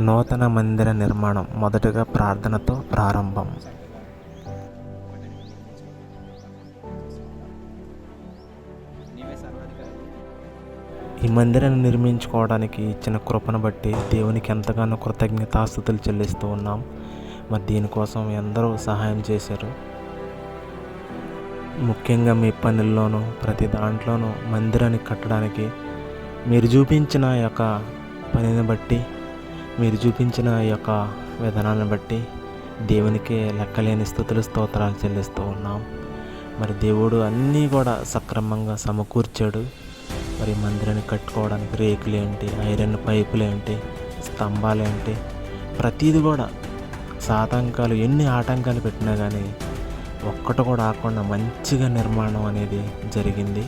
నూతన మందిర నిర్మాణం మొదటగా ప్రార్థనతో ప్రారంభం. ఈ మందిరాన్ని నిర్మించుకోవడానికి ఇచ్చిన కృపను బట్టి దేవునికి ఎంతగానో కృతజ్ఞతాస్తుతులు చెల్లిస్తూ ఉన్నాం. మరి దీనికోసం ఎందరో సహాయం చేశారు. ముఖ్యంగా మీ పనుల్లోనూ ప్రతి దాంట్లోనూ మందిరాన్ని కట్టడానికి మీరు చూపించిన యొక్క పనిని బట్టి, మీరు చూపించిన యొక్క విధానాన్ని బట్టి దేవునికి లెక్కలేని స్తుతులు స్తోత్రాలు చెల్లిస్తూ ఉన్నాం. మరి దేవుడు అన్నీ కూడా సక్రమంగా సమకూర్చాడు. మరి మందిరాన్ని కట్టుకోవడానికి రేకులేంటి, ఐరన్ పైపులేంటి, స్తంభాలేంటి, ప్రతిదీ కూడా సాటంకాలు ఎన్ని ఆటంకాలు పెట్టినా కానీ ఒక్కటి కూడా ఆకుండా మంచిగా నిర్మాణం అనేది జరిగింది.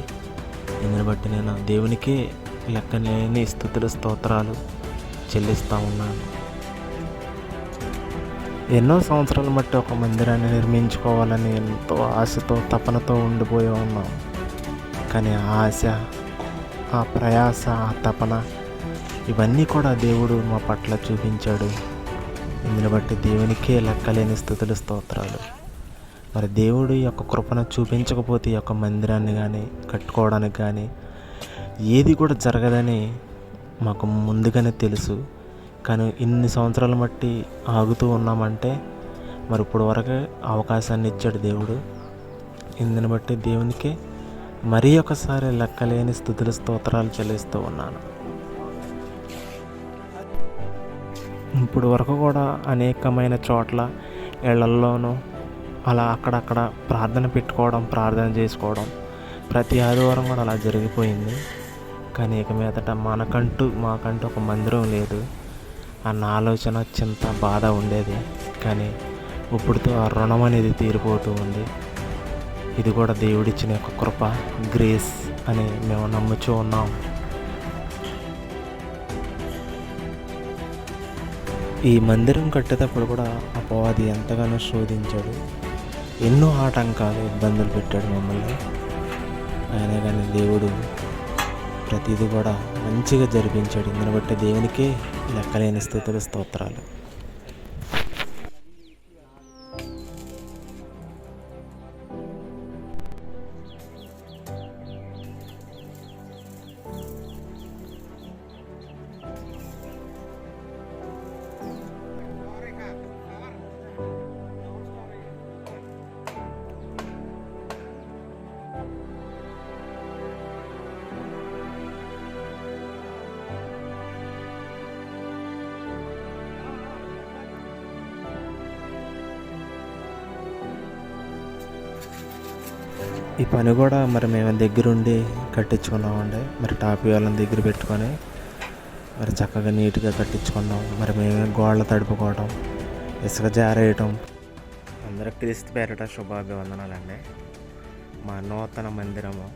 దీన్ని బట్టి నేను దేవునికే లెక్కలేని స్తుతులు స్తోత్రాలు చెల్లిస్తూ ఉన్నాను. ఎన్నో సంవత్సరాల బట్టి ఒక మందిరాన్ని నిర్మించుకోవాలని ఎంతో ఆశతో తపనతో ఉండిపోయి ఉన్నాం. కానీ ఆ ఆశ, ఆ ప్రయాస, ఆ తపన ఇవన్నీ కూడా దేవుడు మా పట్ల చూపించాడు. ఇందుని బట్టి దేవునికే లెక్కలేని స్తుతులు స్తోత్రాలు. మరి దేవుడు యొక్క కృపను చూపించకపోతే ఈ యొక్క మందిరాన్ని కానీ కట్టుకోవడానికి కానీ ఏది కూడా జరగదని మాకు ముందుగానే తెలుసు. కానీ ఇన్ని సంవత్సరాల బట్టి ఆగుతూ ఉన్నామంటే మరి ఇప్పుడు వరకు అవకాశాన్ని ఇచ్చాడు దేవుడు. ఇందుని బట్టి దేవునికి మరీ ఒకసారి లెక్కలేని స్తుతులు స్తోత్రాలు చెల్లిస్తూ ఉన్నాను. ఇప్పుడు వరకు కూడా అనేకమైన చోట్ల ఇళ్లల్లోనూ అలా అక్కడక్కడ ప్రార్థన పెట్టుకోవడం, ప్రార్థన చేసుకోవడం ప్రతి ఆదివారం కూడా అలా జరిగిపోయింది. కానీ ఇక మీదట మాకంటూ ఒక మందిరం లేదు అన్న ఆలోచన, చింత, బాధ ఉండేది. కానీ ఇప్పుడుతో ఆ రుణం అనేది తీరిపోతూ ఉంది. ఇది కూడా దేవుడిచ్చిన యొక్క కృప, గ్రేస్ అని మేము నమ్ముచూ ఉన్నాం. ఈ మందిరం కట్టేటప్పుడు కూడా అపవాది ఎంతగానో శోధించాడు. ఎన్నో ఆటంకాలు, ఇబ్బందులు పెట్టాడు మమ్మల్ని. అయినా కానీ దేవుడు ప్రతిదీ కూడా మంచిగా జరిపించాడు. ఇందుని బట్టి దేవునికే లెక్కలేని స్తుతులు స్తోత్రాలు. ఈ పని కూడా మరి మేము దగ్గరుండి కట్టించుకున్నామండి. మరి టాపీ వాళ్ళని దగ్గర పెట్టుకొని మరి చక్కగా నీట్గా కట్టించుకున్నాం. మరి మేమే గోడలు తడుపుకోవడం, ఇసుక జారేయటం. అందరూ క్రీస్తు పేరిట శుభాభివందనాలండి. మా నూతన మందిరము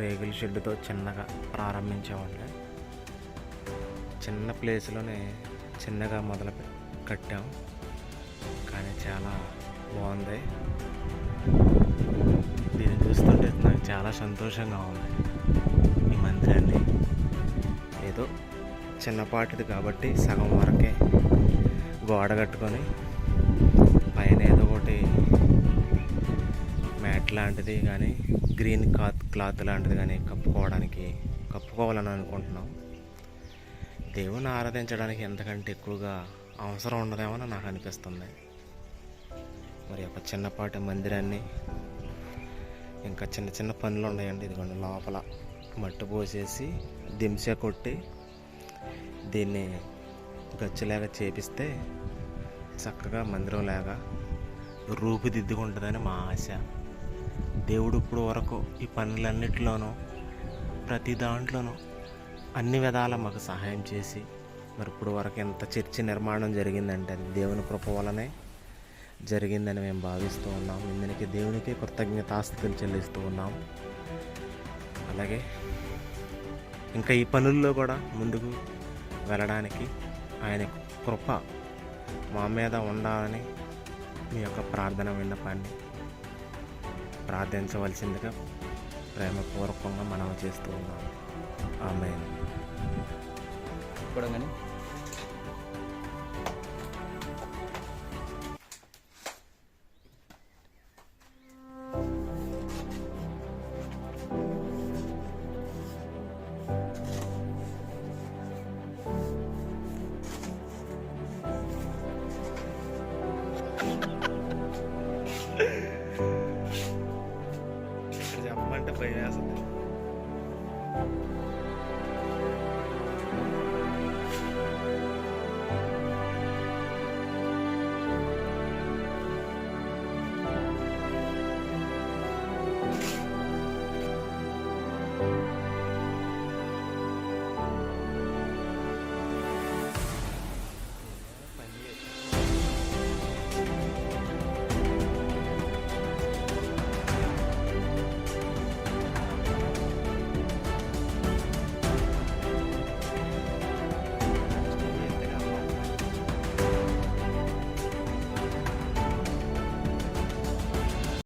రేగుల షెడ్డుతో చిన్నగా ప్రారంభించామండి. చిన్న ప్లేస్లోనే చిన్నగా కట్టాం. కానీ చాలా బాగుంది. దీన్ని చూస్తుంటే నాకు చాలా సంతోషంగా ఉంది. ఈ మందిరాన్ని ఏదో చిన్నపాటిది కాబట్టి సగం వరకే గోడ కట్టుకొని పైన ఏదో ఒకటి మ్యాట్ లాంటిది కానీ గ్రీన్ క్లాత్ లాంటిది కానీ కప్పుకోవాలని అనుకుంటున్నాం. దేవుని ఆరాధించడానికి ఎంతకంటే ఎక్కువగా అవసరం ఉండదేమో నాకు అనిపిస్తుంది. మరి ఒక చిన్నపాటి మందిరాన్ని ఇంకా చిన్న చిన్న పనులు ఉన్నాయండి. ఇదిగోండి లోపల మట్టి పోసేసి దింస కొట్టి దీన్ని గచ్చులాగా చేపిస్తే చక్కగా మందిరం లాగా రూపుదిద్దుకుంటుందని మా ఆశ. దేవుడు ఇప్పుడు వరకు ఈ పనులన్నిటిలోనూ ప్రతి దాంట్లోనూ అన్ని విధాలా మాకు సహాయం చేసి మరి ఇప్పుడు వరకు ఎంత చర్చి నిర్మాణం జరిగిందంటే అది దేవుని కృప వలనే జరిగిందని మేము భావిస్తూ ఉన్నాం. ఇందునికి దేవునికి కృతజ్ఞతాస్తుతులు చెల్లిస్తూ ఉన్నాం. అలాగే ఇంకా ఈ పనుల్లో కూడా ముందుకు వెళ్ళడానికి ఆయన కృప మా మీద ఉండాలని మీ యొక్క ప్రార్థన విన్నపాన్ని ప్రార్థించవలసిందిగా ప్రేమపూర్వకంగా మనవి చేస్తూ ఉన్నాం. ఆమేన్.